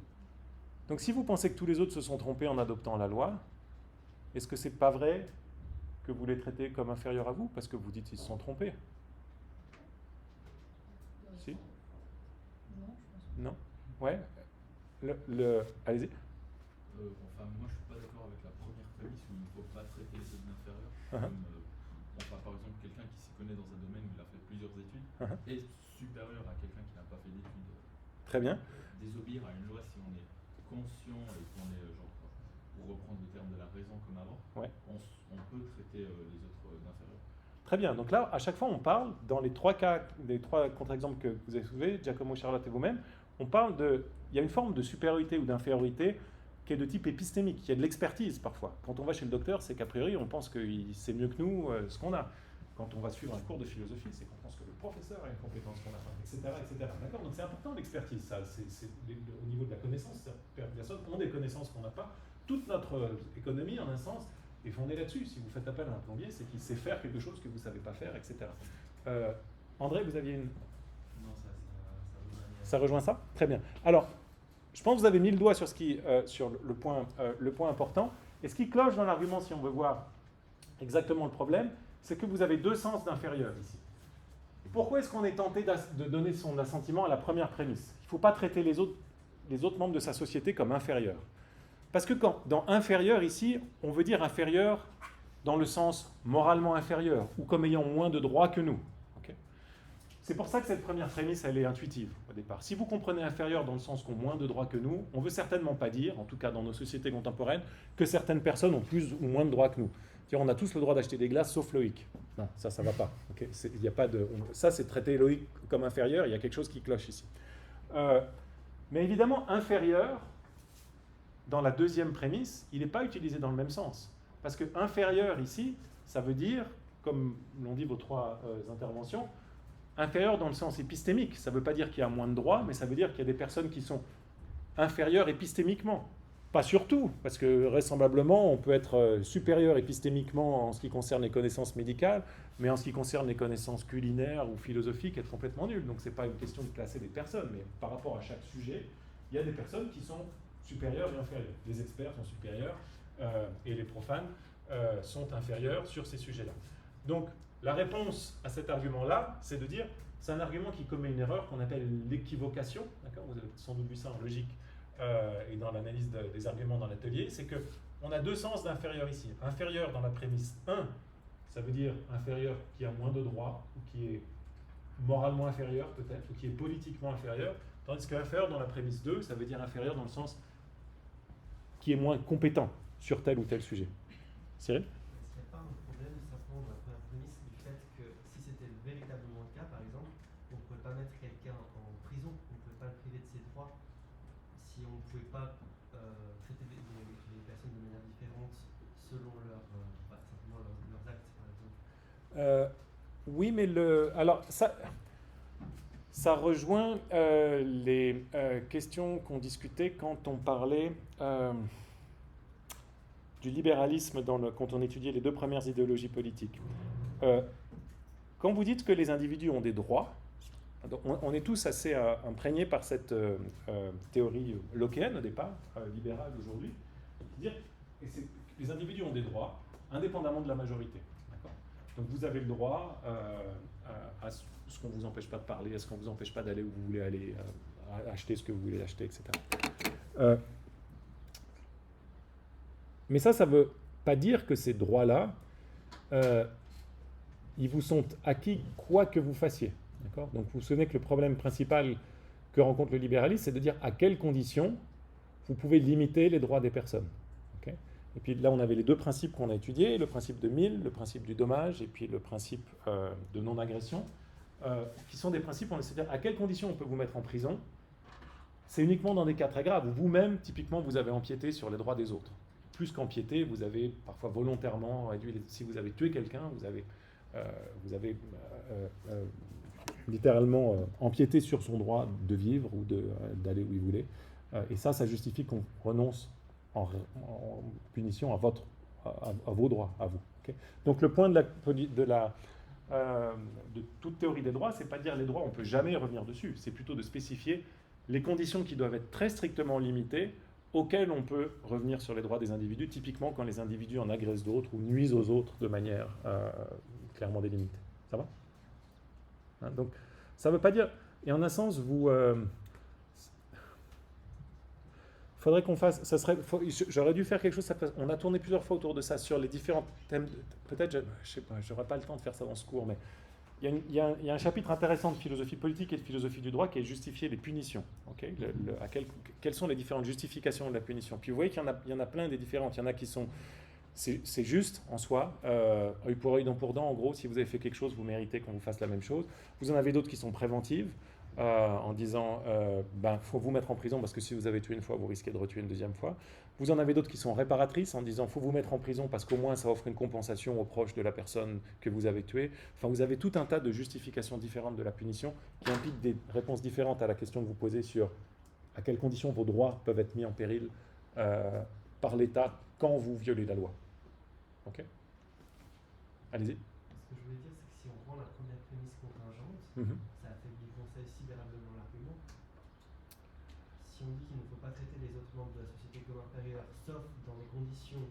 Donc si vous pensez que tous les autres se sont trompés en adoptant la loi, est-ce que c'est pas vrai que vous les traitez comme inférieurs à vous, parce que vous dites qu'ils se sont trompés? Si? Non, je pense pas. Non? Ouais? Allez-y. Enfin, moi je suis pas d'accord avec la première prémisse où il ne faut pas traiter les autres d'inférieurs. Enfin, par exemple, quelqu'un qui s'y connaît dans un domaine où il a fait plusieurs études est supérieur à quelqu'un qui n'a pas fait d'études. Très bien. Désobéir à une loi si on est conscient et qu'on est, genre, pour reprendre le terme de la raison comme avant, Ouais. on peut traiter les autres d'inférieurs. Très bien. Donc là, à chaque fois, on parle, dans les trois cas, les trois contre-exemples que vous avez soulevés, Giacomo, Charlotte et vous-même, on parle de... Il y a une forme de supériorité ou d'infériorité qui est de type épistémique. Il y a de l'expertise parfois. Quand on va chez le docteur, c'est qu'a priori, on pense qu'il sait mieux que nous ce qu'on a. Quand on va suivre un cours de philosophie, c'est qu'on pense que le professeur a une compétence qu'on n'a pas, etc. etc. D'accord? Donc c'est important l'expertise, ça. Au niveau de la connaissance, certaines personnes ont des connaissances qu'on n'a pas. Toute notre économie, en un sens, est fondée là-dessus. Si vous faites appel à un plombier, c'est qu'il sait faire quelque chose que vous ne savez pas faire, etc. André, vous aviez une... Non, Ça rejoint ça? Très bien. Alors, je pense que vous avez mis le doigt sur, sur le point important. Et ce qui cloche dans l'argument, si on veut voir exactement le problème, c'est que vous avez deux sens d'inférieur ici. Pourquoi est-ce qu'on est tenté de donner son assentiment à la première prémisse? Il ne faut pas traiter les autres membres de sa société comme inférieurs. Parce que dans inférieur ici, on veut dire inférieur dans le sens moralement inférieur, ou comme ayant moins de droits que nous. Okay? C'est pour ça que cette première prémisse, elle est intuitive au départ. Si vous comprenez inférieur dans le sens qu'on a moins de droits que nous, on ne veut certainement pas dire, en tout cas dans nos sociétés contemporaines, que certaines personnes ont plus ou moins de droits que nous. On a tous le droit d'acheter des glaces, sauf Loïc. Non, ça ne va pas. Okay, y a pas de, ça, c'est traiter Loïc comme inférieur, il y a quelque chose qui cloche ici. Mais évidemment, inférieur, dans la deuxième prémisse, il n'est pas utilisé dans le même sens. Parce que inférieur ici, ça veut dire, comme l'ont dit vos trois interventions, inférieur dans le sens épistémique. Ça ne veut pas dire qu'il y a moins de droits, mais ça veut dire qu'il y a des personnes qui sont inférieures épistémiquement. Pas surtout, parce que vraisemblablement, on peut être supérieur épistémiquement en ce qui concerne les connaissances médicales, mais en ce qui concerne les connaissances culinaires ou philosophiques, être complètement nul. Donc, ce n'est pas une question de classer des personnes, mais par rapport à chaque sujet, il y a des personnes qui sont supérieures et inférieures. Les experts sont supérieurs et les profanes sont inférieurs sur ces sujets-là. Donc, la réponse à cet argument-là, c'est de dire, c'est un argument qui commet une erreur qu'on appelle l'équivocation. D'accord ? Vous avez sans doute vu ça en logique. Et dans l'analyse des arguments dans l'atelier, c'est qu'on a deux sens d'inférieur ici. Inférieur dans la prémisse 1, ça veut dire inférieur qui a moins de droits, ou qui est moralement inférieur peut-être, ou qui est politiquement inférieur, tandis qu'inférieur dans la prémisse 2, ça veut dire inférieur dans le sens qui est moins compétent sur tel ou tel sujet. Cyril ? Est-ce qu'il n'y a pas un problème simplement dans la première prémisse du fait que si c'était véritablement le cas, par exemple, on ne pourrait pas mettre quelqu'un en prison, on ne pouvait pas le priver de ses droits si on ne pouvait pas traiter les personnes de manière différente selon simplement leurs actes, par exemple. Oui, mais alors ça rejoint les questions qu'on discutait quand on parlait du libéralisme quand on étudiait les deux premières idéologies politiques. quand vous dites que les individus ont des droits, donc on est tous assez imprégnés par cette théorie lockéenne au départ, libérale aujourd'hui, dire que les individus ont des droits indépendamment de la majorité. D'accord ? Donc vous avez le droit à ce qu'on ne vous empêche pas de parler, à ce qu'on ne vous empêche pas d'aller où vous voulez aller, à acheter ce que vous voulez acheter, etc. Mais ça ne veut pas dire que ces droits-là, ils vous sont acquis quoi que vous fassiez. D'accord ? Donc vous vous souvenez que le problème principal que rencontre le libéralisme, c'est de dire à quelles conditions vous pouvez limiter les droits des personnes. Okay ? Et puis là, on avait les deux principes qu'on a étudiés, le principe de Mill, le principe du dommage, et puis le principe de non-agression, qui sont des principes, on essaie de dire à quelles conditions on peut vous mettre en prison. C'est uniquement dans des cas très graves où vous-même, typiquement, vous avez empiété sur les droits des autres. Plus qu'empiéter, vous avez parfois volontairement réduit, si vous avez tué quelqu'un, vous avez littéralement empiété sur son droit de vivre ou d'aller où il voulait. Et ça justifie qu'on renonce en punition à vos droits, à vous. Okay ? Donc le point de toute théorie des droits, c'est pas de dire les droits, on ne peut jamais revenir dessus. C'est plutôt de spécifier les conditions qui doivent être très strictement limitées auxquelles on peut revenir sur les droits des individus, typiquement quand les individus en agressent d'autres ou nuisent aux autres de manière clairement délimitée. Ça va ? Hein, donc, ça ne veut pas dire... Et en un sens, faudrait qu'on fasse... j'aurais dû faire quelque chose... on a tourné plusieurs fois autour de ça, sur les différents thèmes... Peut-être, je ne sais pas, j'aurais pas le temps de faire ça dans ce cours, mais... Il y a un chapitre intéressant de philosophie politique et de philosophie du droit qui est justifier les punitions. Okay ? Quelles sont les différentes justifications de la punition ? Puis vous voyez qu'il y en a plein des différentes. Il y en a qui sont... C'est juste en soi, œil pour œil, dent pour dent. En gros, si vous avez fait quelque chose, vous méritez qu'on vous fasse la même chose. Vous en avez d'autres qui sont préventives, en disant faut vous mettre en prison parce que si vous avez tué une fois, vous risquez de retuer une deuxième fois. Vous en avez d'autres qui sont réparatrices, en disant faut vous mettre en prison parce qu'au moins ça offre une compensation aux proches de la personne que vous avez tuée. Enfin, vous avez tout un tas de justifications différentes de la punition qui impliquent des réponses différentes à la question que vous posez sur à quelles conditions vos droits peuvent être mis en péril par l'État quand vous violez la loi. Ok ? Allez-y. Ce que je voulais dire, c'est que si on prend la première prémisse contingente, ça affaiblit considérablement l'argument. Si on dit qu'il ne faut pas traiter les autres membres de la société comme inférieurs, sauf dans les conditions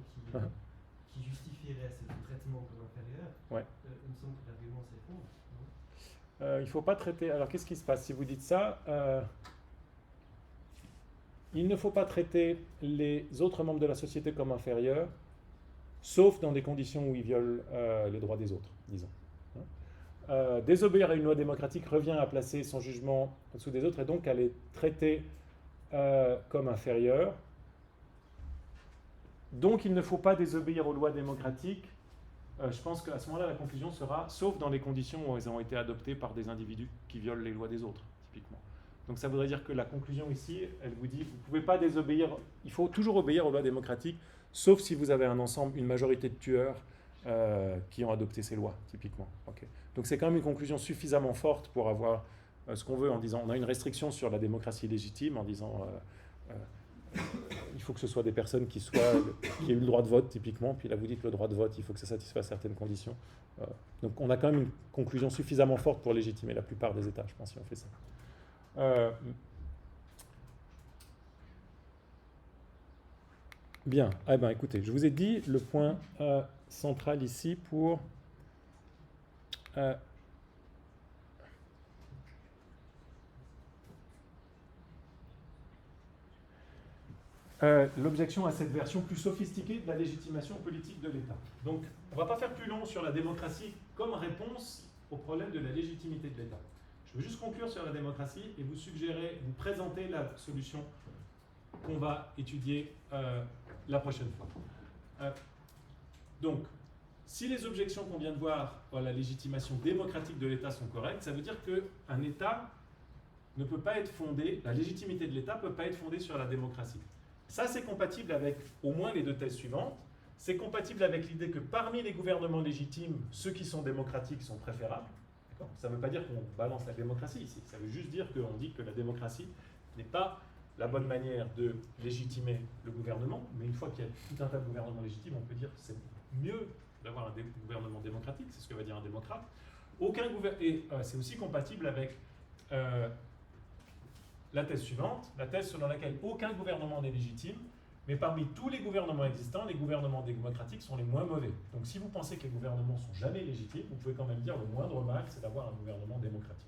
qui justifieraient ce traitement comme inférieur, il me semble que l'argument s'effondre. Il ne faut pas traiter... Alors, qu'est-ce qui se passe si vous dites ça il ne faut pas traiter les autres membres de la société comme inférieurs, sauf dans des conditions où ils violent les droits des autres, disons. Désobéir à une loi démocratique revient à placer son jugement au-dessous des autres et donc à les traiter comme inférieurs. Donc il ne faut pas désobéir aux lois démocratiques. Je pense qu'à ce moment-là, la conclusion sera, sauf dans les conditions où elles ont été adoptées par des individus qui violent les lois des autres, typiquement. Donc ça voudrait dire que la conclusion ici, elle vous dit, vous ne pouvez pas désobéir, il faut toujours obéir aux lois démocratiques, sauf si vous avez un ensemble, une majorité de tueurs qui ont adopté ces lois, typiquement. Okay. Donc c'est quand même une conclusion suffisamment forte pour avoir ce qu'on veut en disant, on a une restriction sur la démocratie légitime en disant, il faut que ce soit des personnes qui aient eu le droit de vote, typiquement, puis là vous dites le droit de vote, il faut que ça satisfasse certaines conditions. Donc on a quand même une conclusion suffisamment forte pour légitimer la plupart des États, je pense, si on fait ça. Bien, écoutez, je vous ai dit le point central ici pour l'objection à cette version plus sophistiquée de la légitimation politique de l'État. Donc, on ne va pas faire plus long sur la démocratie comme réponse au problème de la légitimité de l'État. Je veux juste conclure sur la démocratie et vous présenter la solution qu'on va étudier la prochaine fois. Donc, si les objections qu'on vient de voir à la légitimation démocratique de l'État sont correctes, ça veut dire qu'un État ne peut pas être fondé, la légitimité de l'État ne peut pas être fondée sur la démocratie. Ça, c'est compatible avec au moins les deux thèses suivantes. C'est compatible avec l'idée que parmi les gouvernements légitimes, ceux qui sont démocratiques sont préférables. Ça ne veut pas dire qu'on balance la démocratie ici. Ça veut juste dire qu'on dit que la démocratie n'est pas la bonne manière de légitimer le gouvernement. Mais une fois qu'il y a tout un tas de gouvernements légitimes, on peut dire que c'est mieux d'avoir un gouvernement démocratique, c'est ce que va dire un démocrate. C'est aussi compatible avec la thèse suivante, la thèse selon laquelle aucun gouvernement n'est légitime, mais parmi tous les gouvernements existants, les gouvernements démocratiques sont les moins mauvais. Donc si vous pensez que les gouvernements sont jamais légitimes, vous pouvez quand même dire le moindre mal, c'est d'avoir un gouvernement démocratique.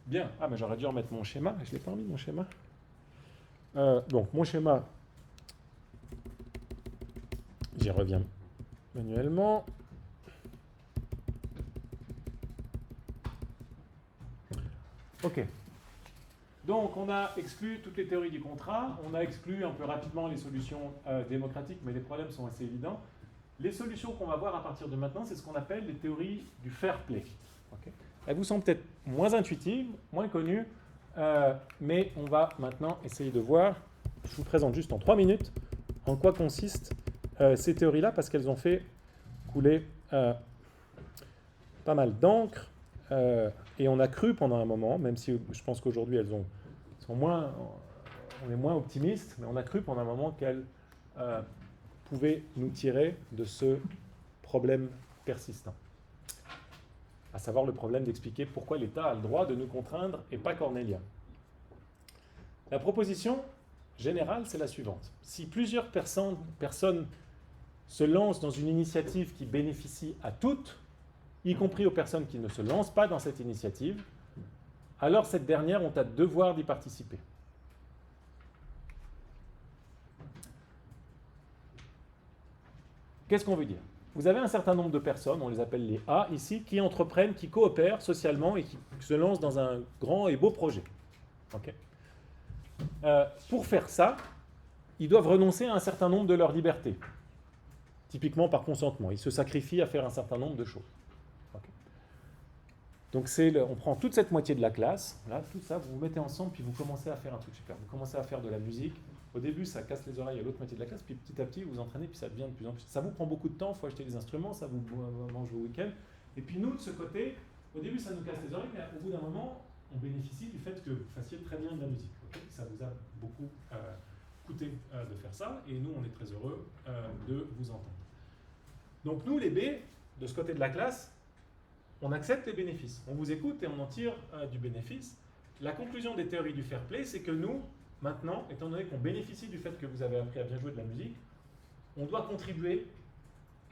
Bien. Ah, mais j'aurais dû remettre mon schéma. Je ne l'ai pas remis, mon schéma. Donc, mon schéma, j'y reviens manuellement. OK. Donc, on a exclu toutes les théories du contrat. On a exclu un peu rapidement les solutions démocratiques, mais les problèmes sont assez évidents. Les solutions qu'on va voir à partir de maintenant, c'est ce qu'on appelle les théories du fair play. Okay. Elles vous semblent peut-être moins intuitives, moins connues, mais on va maintenant essayer de voir, je vous présente juste en 3 minutes, en quoi consistent ces théories-là, parce qu'elles ont fait couler pas mal d'encre, et on a cru pendant un moment, même si je pense qu'aujourd'hui elles sont moins, on est moins optimiste, mais on a cru pendant un moment qu'elles pouvaient nous tirer de ce problème persistant. À savoir le problème d'expliquer pourquoi l'État a le droit de nous contraindre et pas cornélien. La proposition générale, c'est la suivante. Si plusieurs personnes se lancent dans une initiative qui bénéficie à toutes, y compris aux personnes qui ne se lancent pas dans cette initiative, alors cette dernière ont un devoir d'y participer. Qu'est-ce qu'on veut dire ? Vous avez un certain nombre de personnes, on les appelle les A ici, qui entreprennent, qui coopèrent socialement et qui se lancent dans un grand et beau projet. Okay. Pour faire ça, ils doivent renoncer à un certain nombre de leurs libertés, typiquement par consentement. Ils se sacrifient à faire un certain nombre de choses. Okay. Donc on prend toute cette moitié de la classe, là, tout ça, vous vous mettez ensemble, puis vous commencez à faire un truc super. Vous commencez à faire de la musique. Au début, ça casse les oreilles à l'autre moitié de la classe, puis petit à petit, vous vous entraînez, puis ça devient de plus en plus. Ça vous prend beaucoup de temps, il faut acheter des instruments, ça vous mange vos week-ends. Et puis nous, de ce côté, au début, ça nous casse les oreilles, mais au bout d'un moment, on bénéficie du fait que vous fassiez très bien de la musique. Okay, ça vous a beaucoup coûté de faire ça, et nous, on est très heureux de vous entendre. Donc nous, les B, de ce côté de la classe, on accepte les bénéfices. On vous écoute et on en tire du bénéfice. La conclusion des théories du fair play, c'est que nous, maintenant, étant donné qu'on bénéficie du fait que vous avez appris à bien jouer de la musique, on doit contribuer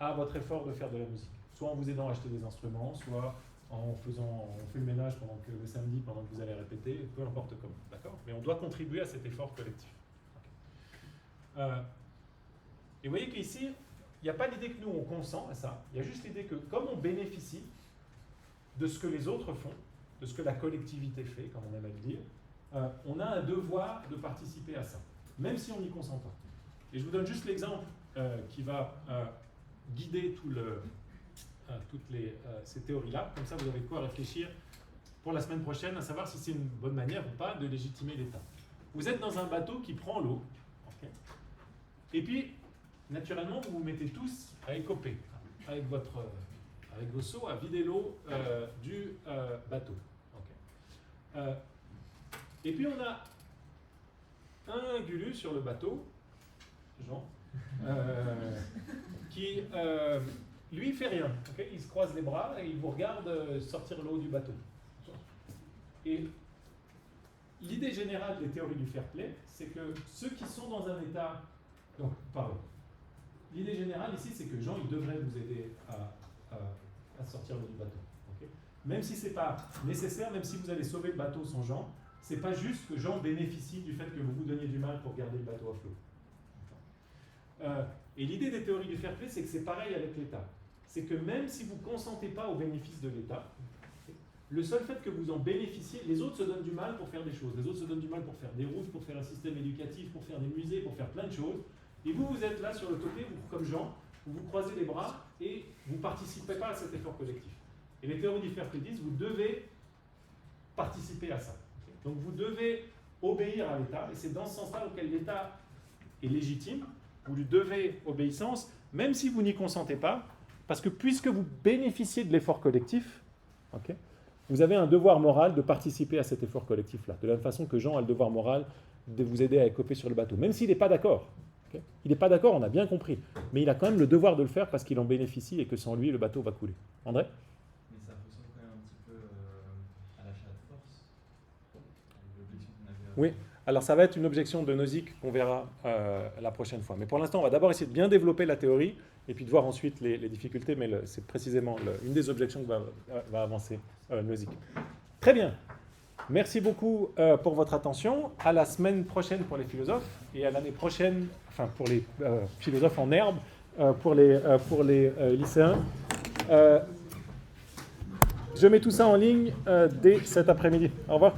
à votre effort de faire de la musique. Soit en vous aidant à acheter des instruments, soit on fait le ménage le samedi pendant que vous allez répéter, peu importe comment, d'accord ? Mais on doit contribuer à cet effort collectif. Okay. Et vous voyez qu'ici, il n'y a pas l'idée que nous, on consent à ça. Il y a juste l'idée que comme on bénéficie de ce que les autres font, de ce que la collectivité fait, comme on aime à le dire, on a un devoir de participer à ça, même si on n'y consent pas. Et je vous donne juste l'exemple qui va guider toutes ces théories-là. Comme ça, vous avez de quoi réfléchir pour la semaine prochaine, à savoir si c'est une bonne manière ou pas de légitimer l'État. Vous êtes dans un bateau qui prend l'eau, okay, et puis, naturellement, vous vous mettez tous à écoper avec vos seaux, à vider l'eau du bateau. Okay. Et puis on a un gulu sur le bateau, Jean, qui lui fait rien. Okay, il se croise les bras et il vous regarde sortir l'eau du bateau. Et l'idée générale des théories du fair play, c'est que ceux qui sont dans un état... Donc, pardon. L'idée générale ici, c'est que Jean, il devrait vous aider à sortir l'eau du bateau. Okay, même si ce n'est pas nécessaire, même si vous allez sauver le bateau sans Jean, c'est pas juste que Jean bénéficie du fait que vous vous donniez du mal pour garder le bateau à flot. Et l'idée des théories du fair play, c'est que c'est pareil avec l'État. C'est que même si vous ne consentez pas aux bénéfices de l'État, le seul fait que vous en bénéficiez, les autres se donnent du mal pour faire des choses. Les autres se donnent du mal pour faire des routes, pour faire un système éducatif, pour faire des musées, pour faire plein de choses. Et vous, vous êtes là sur le côté, vous, comme Jean, vous croisez les bras et vous ne participez pas à cet effort collectif. Et les théories du fair play disent, vous devez participer à ça. Donc vous devez obéir à l'État, et c'est dans ce sens-là auquel l'État est légitime. Vous lui devez obéissance, même si vous n'y consentez pas, parce que puisque vous bénéficiez de l'effort collectif, okay, vous avez un devoir moral de participer à cet effort collectif-là, de la même façon que Jean a le devoir moral de vous aider à écoper sur le bateau, même s'il n'est pas d'accord. Okay. Ok. Il n'est pas d'accord, on a bien compris. Mais il a quand même le devoir de le faire parce qu'il en bénéficie et que sans lui, le bateau va couler. André? Mais ça ressemble quand même un petit peu à l'achat de force. L'objection qu'on avait avant. Oui. Alors ça va être une objection de Nozick qu'on verra la prochaine fois. Mais pour l'instant, on va d'abord essayer de bien développer la théorie et puis de voir ensuite les difficultés. Mais c'est précisément une des objections que va avancer Nozick. Très bien. Merci beaucoup pour votre attention. À la semaine prochaine pour les philosophes et à l'année prochaine, enfin pour les philosophes en herbe, pour les lycéens. Je mets tout ça en ligne dès cet après-midi. Au revoir.